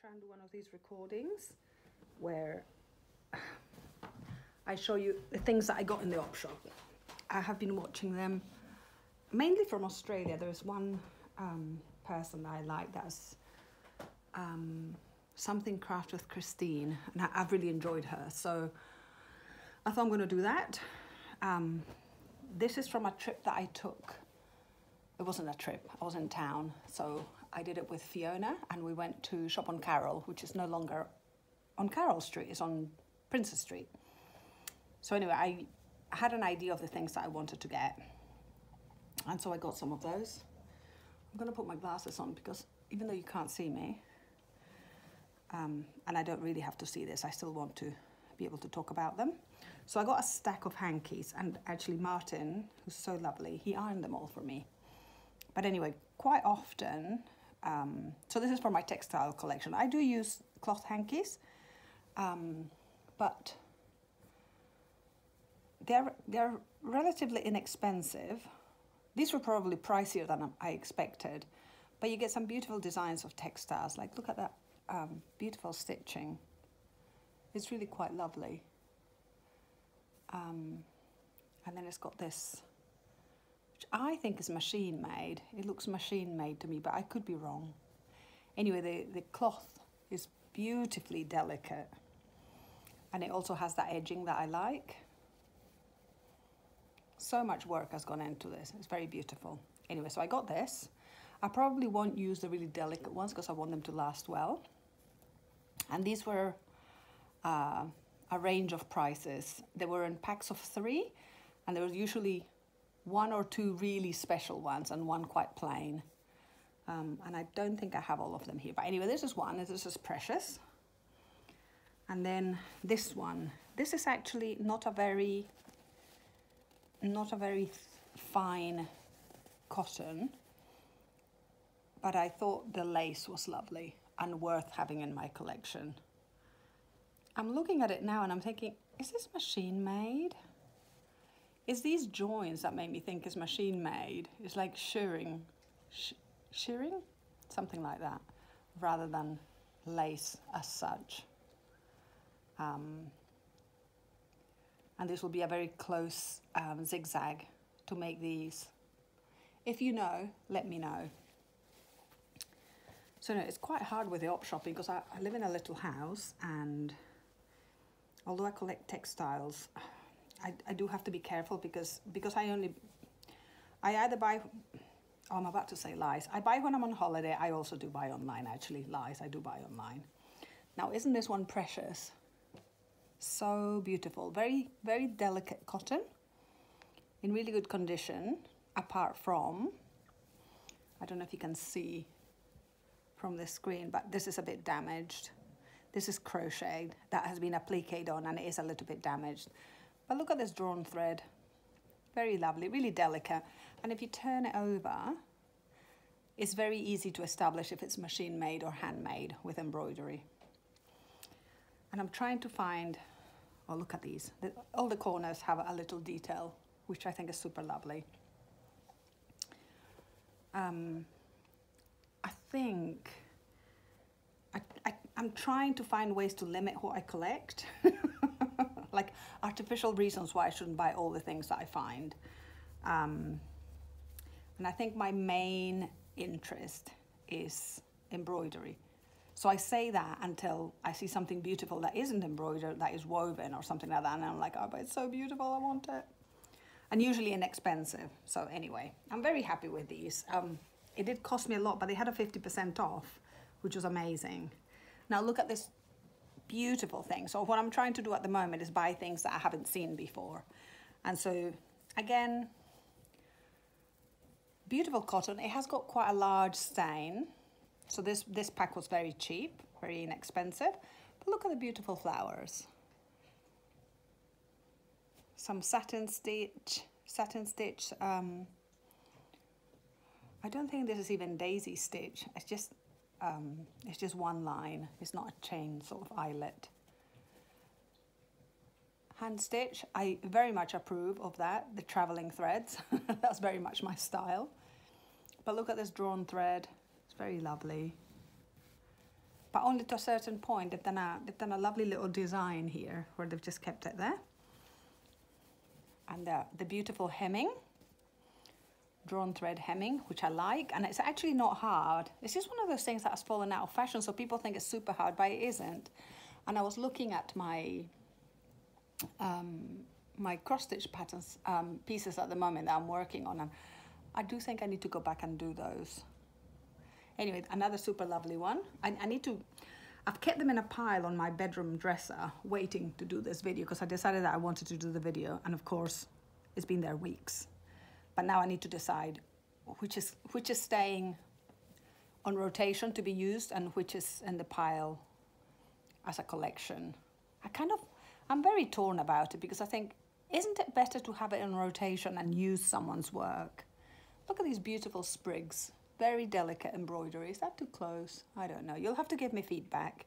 try and do one of these recordings where I show you the things that I got in the op shop. I have been watching them mainly from Australia. There's one person that I like, that's something craft with Christine, and I've really enjoyed her, so I thought I'm going to do that. This is from a trip that I took. It wasn't a trip, I was in town, so I did it with Fiona, and we went to shop on Carroll, which is no longer on Carroll Street, it's on Princess Street. So anyway, I had an idea of the things that I wanted to get, and so I got some of those. I'm going to put my glasses on because even though you can't see me, and I don't really have to see this, I still want to be able to talk about them. So I got a stack of hankies, and actually Martin, who's so lovely, he ironed them all for me. But anyway, quite often, so this is for my textile collection. I do use cloth hankies, but they're relatively inexpensive. These were probably pricier than I expected, but you get some beautiful designs of textiles. Like, look at that beautiful stitching. It's really quite lovely. And then it's got this, which I think is machine made. It looks machine made to me, but I could be wrong. Anyway, the cloth is beautifully delicate, and it also has that edging that I like. So much work has gone into this. It's very beautiful. Anyway, so I got this. I probably won't use the really delicate ones because I want them to last well. And these were a range of prices. They were in packs of 3, and there was usually 1 or 2 really special ones and 1 quite plain. And I don't think I have all of them here. But anyway, this is one. This is precious. And then this one. This is actually not a very fine cotton, but I thought the lace was lovely and worth having in my collection. I'm looking at it now and I'm thinking, is this machine made? It's these joins that make me think it's machine made. It's like shearing, something like that, rather than lace as such. And this will be a very close zigzag to make these. If you know, let me know. So no, it's quite hard with the op shopping because I live in a little house, and although I collect textiles, I do have to be careful because I either buy, oh, I'm about to say lies. I buy when I'm on holiday. I also do buy online, actually. Lies, I do buy online. Now, isn't this one precious? So beautiful, very, very delicate cotton, in really good condition, apart from, I don't know if you can see from the screen, but this is a bit damaged. This is crocheted, that has been appliqued on, and it is a little bit damaged. But look at this drawn thread, very lovely, really delicate. And if you turn it over, it's very easy to establish if it's machine made or handmade with embroidery. And I'm trying to find, oh, look at these. All the corners have a little detail, which I think is super lovely. I think I'm trying to find ways to limit what I collect. Like artificial reasons why I shouldn't buy all the things that I find. And I think my main interest is embroidery. So I say that until I see something beautiful that isn't embroidered, that is woven or something like that, and I'm like, oh, but it's so beautiful, I want it. And usually inexpensive. So anyway, I'm very happy with these. It did cost me a lot, but they had a 50% off, which was amazing. Now look at this beautiful thing. So what I'm trying to do at the moment is buy things that I haven't seen before. And so again, beautiful cotton. It has got quite a large stain. So this pack was very cheap, very inexpensive. But look at the beautiful flowers. Some satin stitch. I don't think this is even daisy stitch. It's just one line. It's not a chain sort of eyelet. Hand stitch. I very much approve of that. The traveling threads. That's very much my style. But look at this drawn thread. It's very lovely. but only to a certain point. They've done a lovely little design here where they've just kept it there. And the beautiful hemming, drawn thread hemming, which I like, and it's actually not hard. It's just one of those things that has fallen out of fashion, so people think it's super hard, but it isn't. And I was looking at my my cross-stitch patterns pieces at the moment that I'm working on, and I do think I need to go back and do those. Anyway, another super lovely one. I've kept them in a pile on my bedroom dresser waiting to do this video because I decided that I wanted to do the video, and of course it's been there weeks. But now I need to decide which is staying on rotation to be used and which is in the pile as a collection. I'm very torn about it because I think, isn't it better to have it in rotation and use someone's work? Look at these beautiful sprigs. Very delicate embroidery. Is that too close? I don't know. You'll have to give me feedback.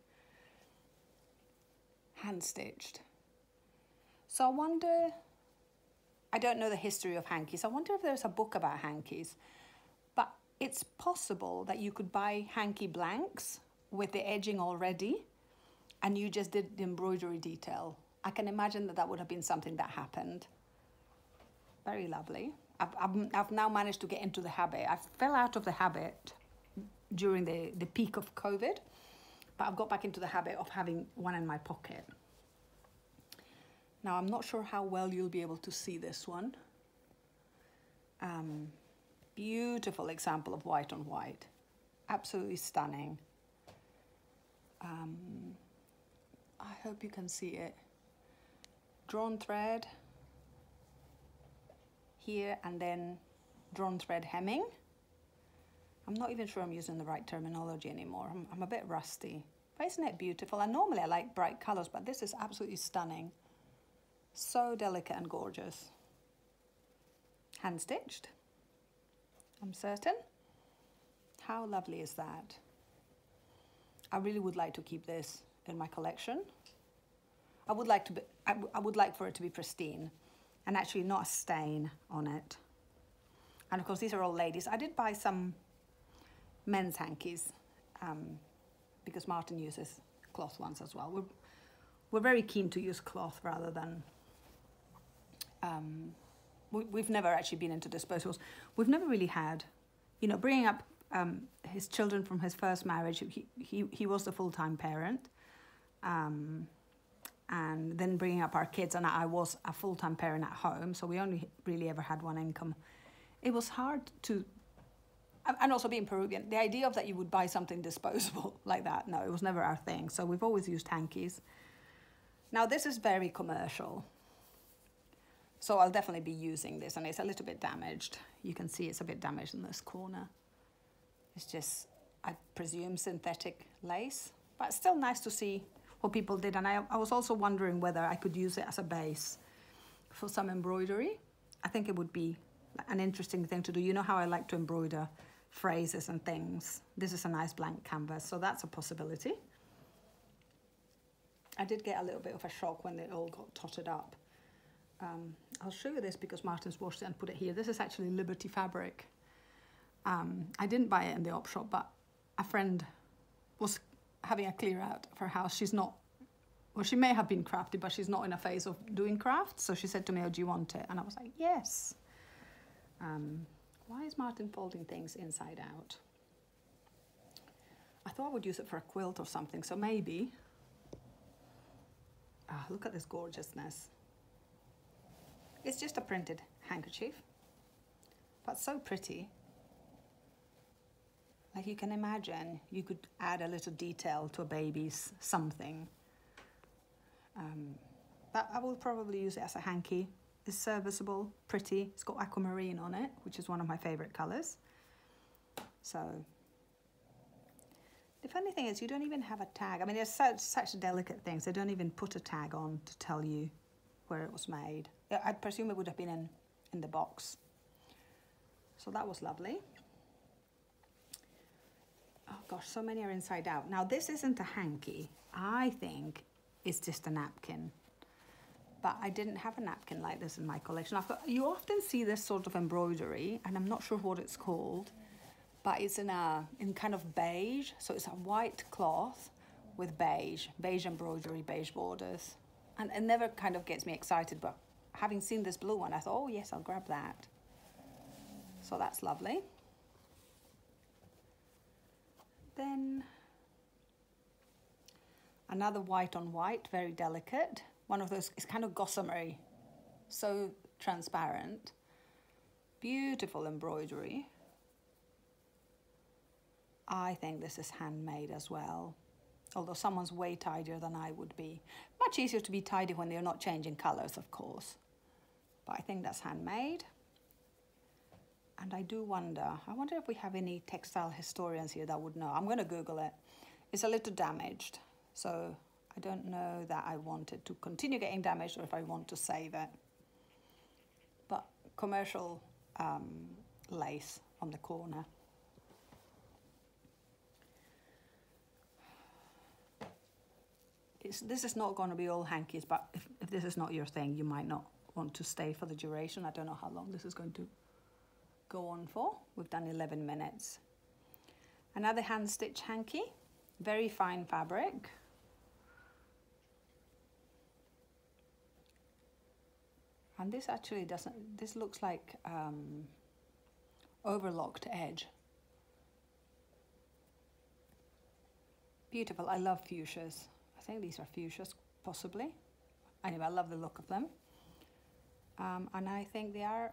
Hand stitched. So I wonder, I don't know the history of hankies. I wonder if there's a book about hankies. But it's possible that you could buy hanky blanks with the edging already and you just did the embroidery detail. I can imagine that would have been something that happened. Very lovely. I've now managed to get into the habit. I fell out of the habit during the peak of COVID, but I've got back into the habit of having one in my pocket. Now, I'm not sure how well you'll be able to see this one. Beautiful example of white on white. Absolutely stunning. I hope you can see it. Drawn thread here and then drawn thread hemming. I'm not even sure I'm using the right terminology anymore. I'm a bit rusty. But isn't it beautiful? And normally I like bright colors, but this is absolutely stunning. So delicate and gorgeous. Hand stitched, I'm certain. How lovely is that? I really would like to keep this in my collection. I would like for it to be pristine and actually not a stain on it. And of course, these are all ladies. I did buy some men's hankies because Martin uses cloth ones as well. We're very keen to use cloth rather than, we've never actually been into disposables. We've never really had, you know, bringing up his children from his first marriage, he was the full-time parent. And then bringing up our kids, and I was a full-time parent at home, so we only really ever had one income. It was hard to, and also being Peruvian, the idea of that you would buy something disposable like that, no, it was never our thing. So we've always used hankies. Now this is very commercial, so I'll definitely be using this, and it's a little bit damaged. You can see it's a bit damaged in this corner. It's just, I presume, synthetic lace, but it's still nice to see what people did. And I was also wondering whether I could use it as a base for some embroidery. I think it would be an interesting thing to do. You know how I like to embroider phrases and things. This is a nice blank canvas, so that's a possibility. I did get a little bit of a shock when they all got totted up. I'll show you this because Martin's washed it and put it here. This is actually Liberty fabric. I didn't buy it in the op shop, but a friend was having a clear out of her house. She's not, well, she may have been crafty, but she's not in a phase of doing crafts. So she said to me, oh, do you want it? And I was like, yes. Why is Martin folding things inside out? I thought I would use it for a quilt or something, so maybe. Ah, look at this gorgeousness. It's just a printed handkerchief, but so pretty. Like you can imagine, you could add a little detail to a baby's something. But I will probably use it as a hanky. It's serviceable, pretty. It's got aquamarine on it, which is one of my favorite colors. So the funny thing is you don't even have a tag. I mean, there's such delicate things. They don't even put a tag on to tell you where it was made. I'd presume it would have been in the box. So that was lovely. Oh gosh, so many are inside out. Now this isn't a hanky. I think it's just a napkin. But I didn't have a napkin like this in my collection. You often see this sort of embroidery, and I'm not sure what it's called. but it's in kind of beige. So it's a white cloth with beige embroidery, beige borders. And it never kind of gets me excited, but having seen this blue one, I thought, oh yes, I'll grab that. So that's lovely. Then another white on white, very delicate. One of those, it's kind of gossamery, so transparent. Beautiful embroidery. I think this is handmade as well, although someone's way tidier than I would be. Much easier to be tidy when they're not changing colors, of course. But I think that's handmade. And I do wonder, I wonder if we have any textile historians here that would know. I'm going to Google it. It's a little damaged, so I don't know that I want it to continue getting damaged or if I want to save it. But commercial lace on the corner. This is not going to be all hankies, but if this is not your thing, you might not want to stay for the duration. I don't know how long this is going to go on for. We've done 11 minutes. Another hand stitch hanky, very fine fabric. And this actually doesn't, this looks like overlocked edge. Beautiful, I love fuchsias. I think these are fuchsias, possibly. Anyway, I love the look of them. And I think they are,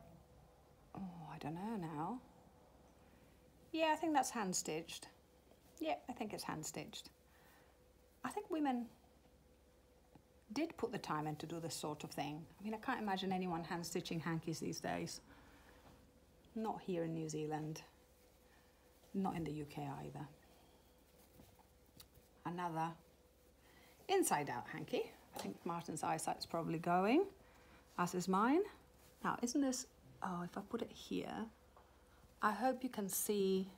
oh, I don't know now. Yeah, I think that's hand stitched. Yeah, I think it's hand stitched. I think women did put the time in to do this sort of thing. I mean, I can't imagine anyone hand stitching hankies these days. Not here in New Zealand. Not in the UK either. Another inside out hanky. I think Martin's eyesight's probably going, as is mine. Now, isn't this, oh, if I put it here, I hope you can see,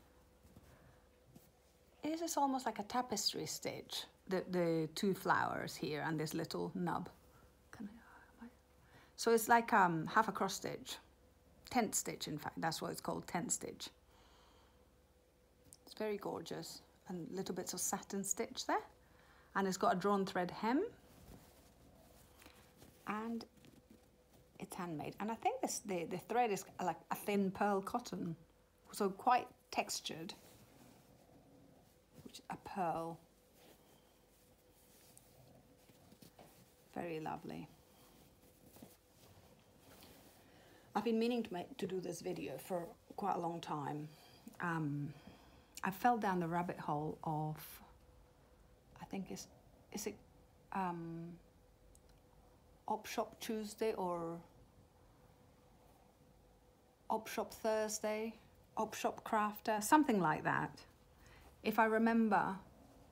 this is almost like a tapestry stitch, the two flowers here and this little nub. So it's like half a cross stitch, tent stitch in fact, that's what it's called, tent stitch. It's very gorgeous, and little bits of satin stitch there. And it's got a drawn thread hem. And it's handmade. And I think the thread is like a thin pearl cotton, so quite textured, which a pearl. Very lovely. I've been meaning to do this video for quite a long time. I fell down the rabbit hole of, I think is it Opshop Tuesday or Opshop Thursday, Opshop Crafter, something like that. If I remember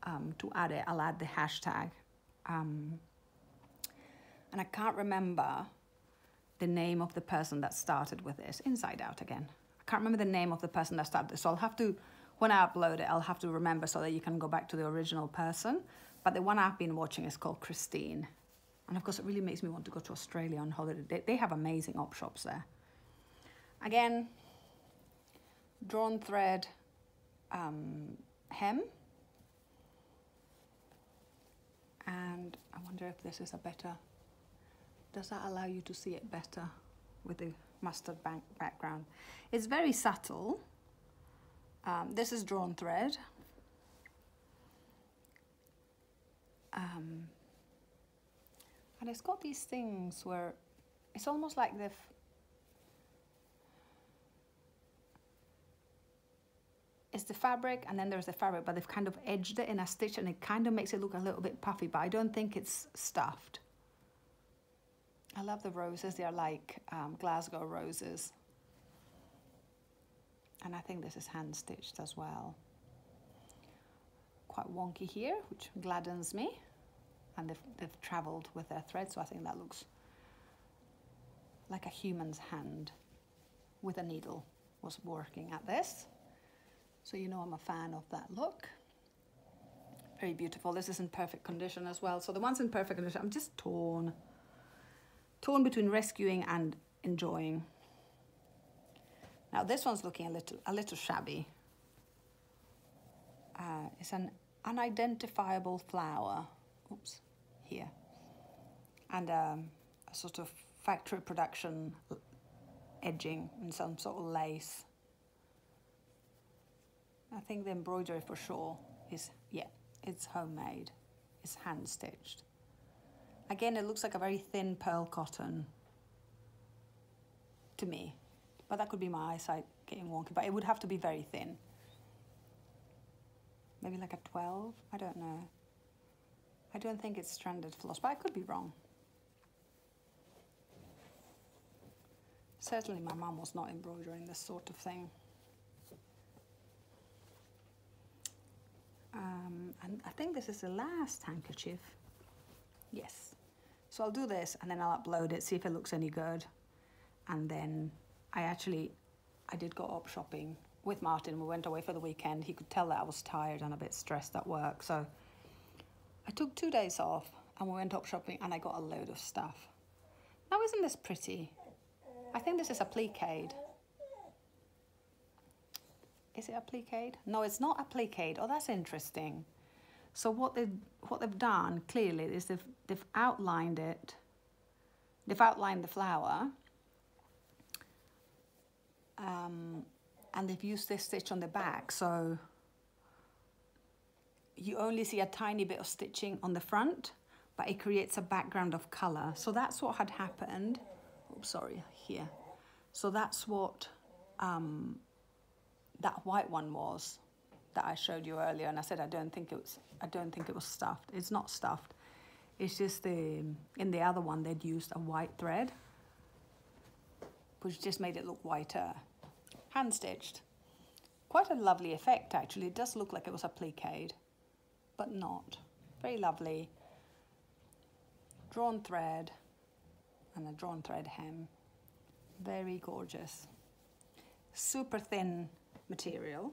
to add it, I'll add the hashtag. And I can't remember the name of the person that started with this, Inside Out again. I can't remember the name of the person that started this, so I'll have to, when I upload it, I'll have to remember so that you can go back to the original person. But the one I've been watching is called Christine. And of course, it really makes me want to go to Australia on holiday. They have amazing op shops there. Again, drawn thread hem. And I wonder if this is a better, does that allow you to see it better with the mustard background? It's very subtle. This is drawn thread. And it's got these things where it's almost like it's the fabric and then there's the fabric, but they've kind of edged it in a stitch and it kind of makes it look a little bit puffy, but I don't think it's stuffed. I love the roses. They are like Glasgow roses. And I think this is hand stitched as well. Quite wonky here, which gladdens me. And they've traveled with their thread, so I think that looks like a human's hand with a needle was working at this. So you know I'm a fan of that look. Very beautiful. This is in perfect condition as well. So the ones in perfect condition, I'm just torn between rescuing and enjoying. Now this one's looking a little shabby. It's an unidentifiable flower. Oops, here. And a sort of factory production edging and some sort of lace. I think the embroidery for sure is, yeah, it's homemade. It's hand stitched. Again, it looks like a very thin pearl cotton to me, but that could be my eyesight getting wonky, but it would have to be very thin. Maybe like a 12, I don't know. I don't think it's stranded floss, but I could be wrong. Certainly my mum was not embroidering this sort of thing. And I think this is the last handkerchief. Yes. So I'll do this and then I'll upload it, see if it looks any good. And then I did go op shopping with Martin. We went away for the weekend. He could tell that I was tired and a bit stressed at work. So I took 2 days off and we went op shopping and I got a load of stuff. Now, isn't this pretty? I think this is appliqued. Is it appliqued? No, it's not appliqued. Oh, that's interesting. So what they've done clearly is they've outlined it. They've outlined the flower, and they've used this stitch on the back. So you only see a tiny bit of stitching on the front, but it creates a background of color. So that's what had happened. Oh, sorry, here. So that's what that white one was that I showed you earlier, and I said I don't think it was stuffed. It's not stuffed. It's just in the other one they'd used a white thread, which just made it look whiter. Hand stitched. Quite a lovely effect actually. It does look like it was appliqued, but not. Very lovely. Drawn thread and a drawn thread hem. Very gorgeous. Super thin material.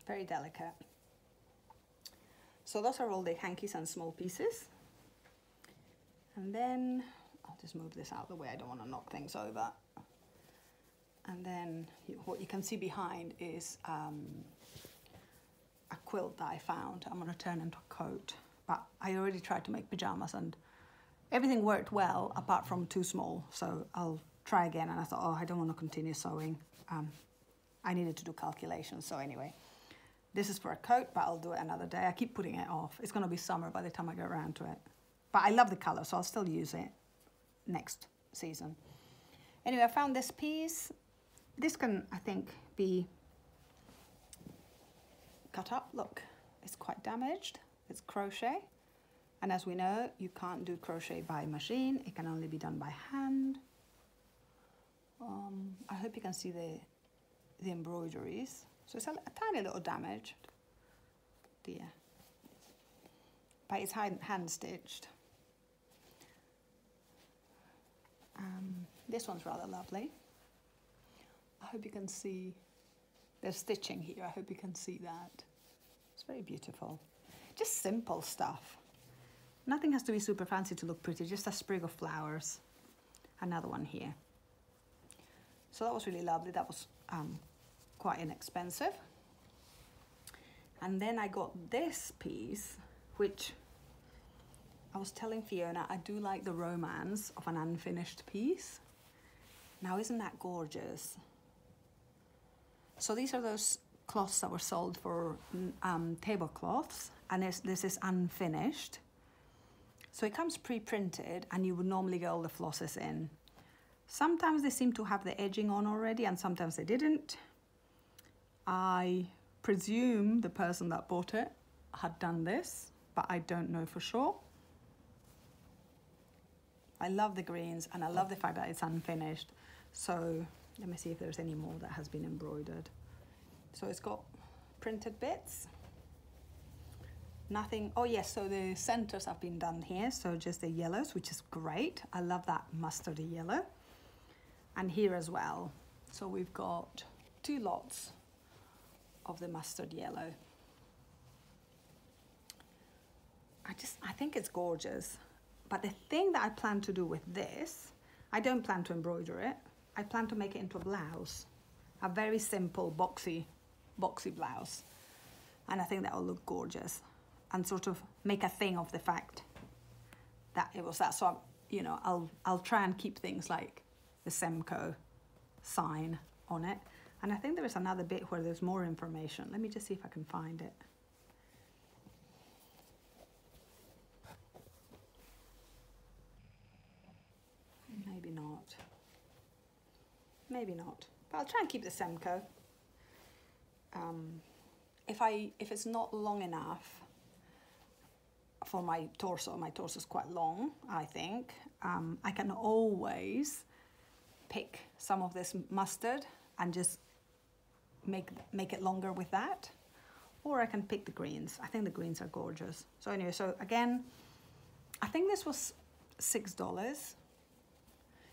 Very delicate. So those are all the hankies and small pieces. And then I'll just move this out of the way. I don't want to knock things over. And then what you can see behind is a quilt that I found. I'm going to turn into a coat. But I already tried to make pajamas and everything worked well apart from too small. So I'll try again. And I thought, oh, I don't want to continue sewing. I needed to do calculations. So anyway. This is for a coat, but I'll do it another day. I keep putting it off. It's going to be summer by the time I get around to it. But I love the colour, so I'll still use it next season. Anyway, I found this piece. This can, I think, be cut up. Look, it's quite damaged. It's crochet. And as we know, you can't do crochet by machine. It can only be done by hand. I hope you can see the embroideries. So it's a tiny little damage, dear, but it's hand stitched. This one's rather lovely. I hope you can see, there's stitching here. I hope you can see that. It's very beautiful. Just simple stuff. Nothing has to be super fancy to look pretty, just a sprig of flowers. Another one here. So that was really lovely. That was quite inexpensive. And then I got this piece, which I was telling Fiona, I do like the romance of an unfinished piece. Now, isn't that gorgeous? So these are those cloths that were sold for tablecloths, and this is unfinished. So it comes pre-printed, and you would normally get all the flosses in. Sometimes they seem to have the edging on already, and sometimes they didn't. I presume the person that bought it had done this, but I don't know for sure. I love the greens and I love the fact that it's unfinished. So let me see if there's any more that has been embroidered. So it's got printed bits. Nothing, oh yes, so the centers have been done here. So just the yellows, which is great. I love that mustardy yellow. And here as well. So we've got 2 lots of the mustard yellow. I think it's gorgeous. But the thing that I plan to do with this, I don't plan to embroider it. I plan to make it into a blouse. A very simple, boxy boxy blouse. And I think that will look gorgeous and sort of make a thing of the fact that it was that. So, you know, I'll try and keep things like the Semco sign on it. And I think there is another bit where there's more information. Let me just see if I can find it. Maybe not. Maybe not. But I'll try and keep the Semco. If it's not long enough for my torso's quite long, I think, I can always pick some of this mustard and just make it longer with that. Or I can pick the greens. I think the greens are gorgeous. So anyway, so again, I think this was $6.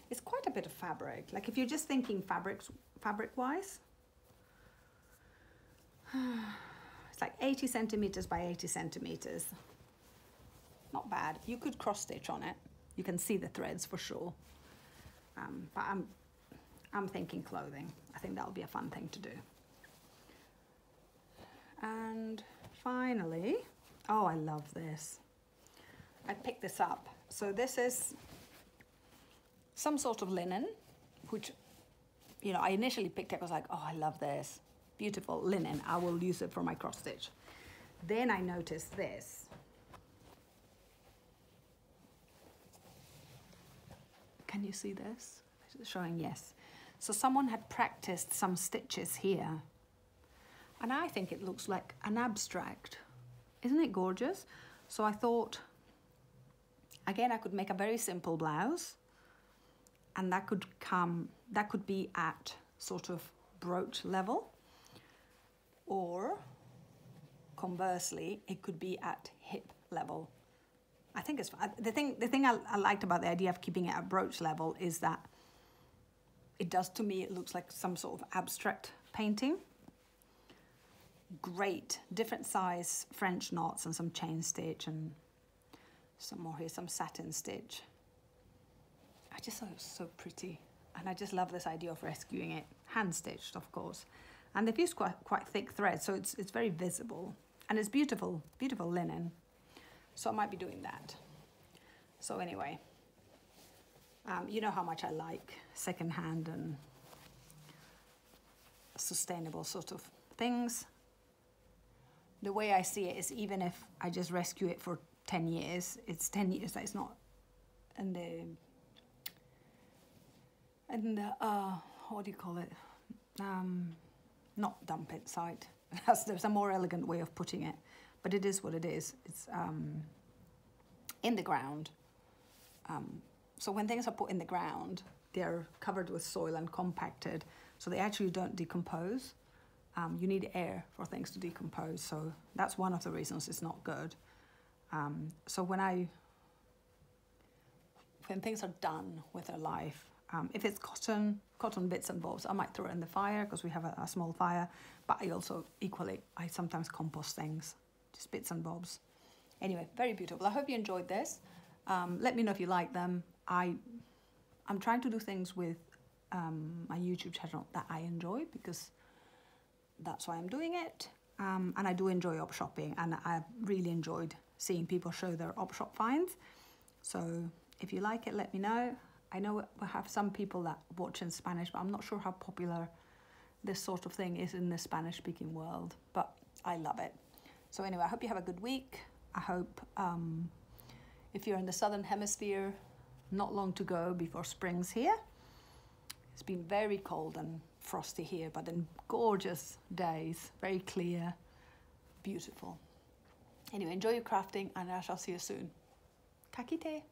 It's quite a bit of fabric. Like if you're just thinking fabric-wise, it's like 80 centimeters by 80 centimeters. Not bad. You could cross stitch on it. You can see the threads for sure. But I'm thinking clothing. I think that'll be a fun thing to do. And finally, oh, I love this. I picked this up. So this is some sort of linen, which, you know, I initially picked it. I was like, oh, I love this. Beautiful linen. I will use it for my cross stitch. Then I noticed this. Can you see this? It's showing yes. So someone had practiced some stitches here. And I think it looks like an abstract. Isn't it gorgeous? So I thought, again, I could make a very simple blouse. And that could be at sort of brooch level. Or conversely, it could be at hip level. I think it's the thing I liked about the idea of keeping it at brooch level is that it does, to me, it looks like some sort of abstract painting. Great, different size French knots and some chain stitch and some more here, some satin stitch. I just thought it was so pretty, and I just love this idea of rescuing it, hand stitched, of course. And they've used quite thick thread, so it's very visible, and it's beautiful, beautiful linen. So I might be doing that. So anyway, you know how much I like secondhand and sustainable sort of things. The way I see it is, even if I just rescue it for 10 years, it's 10 years that it's not in the what do you call it? Not dump it site. There's a more elegant way of putting it, but it is what it is. It's in the ground. So when things are put in the ground, they're covered with soil and compacted, so they actually don't decompose. You need air for things to decompose, so that's one of the reasons it's not good. So when things are done with their life, if it's cotton bits and bobs, I might throw it in the fire because we have a small fire, but I sometimes compost things, just bits and bobs. Anyway, very beautiful. I hope you enjoyed this. Let me know if you like them. I'm trying to do things with my YouTube channel that I enjoy, because that's why I'm doing it. And I do enjoy op shopping, and I really enjoyed seeing people show their op shop finds. So if you like it, let me know. I know we have some people that watch in Spanish, but I'm not sure how popular this sort of thing is in the Spanish-speaking world, but I love it. So anyway, I hope you have a good week. I hope if you're in the Southern Hemisphere, not long to go before spring's here. It's been very cold and frosty here, but in gorgeous days, very clear, beautiful. Anyway, enjoy your crafting, and I shall see you soon. Ka kite.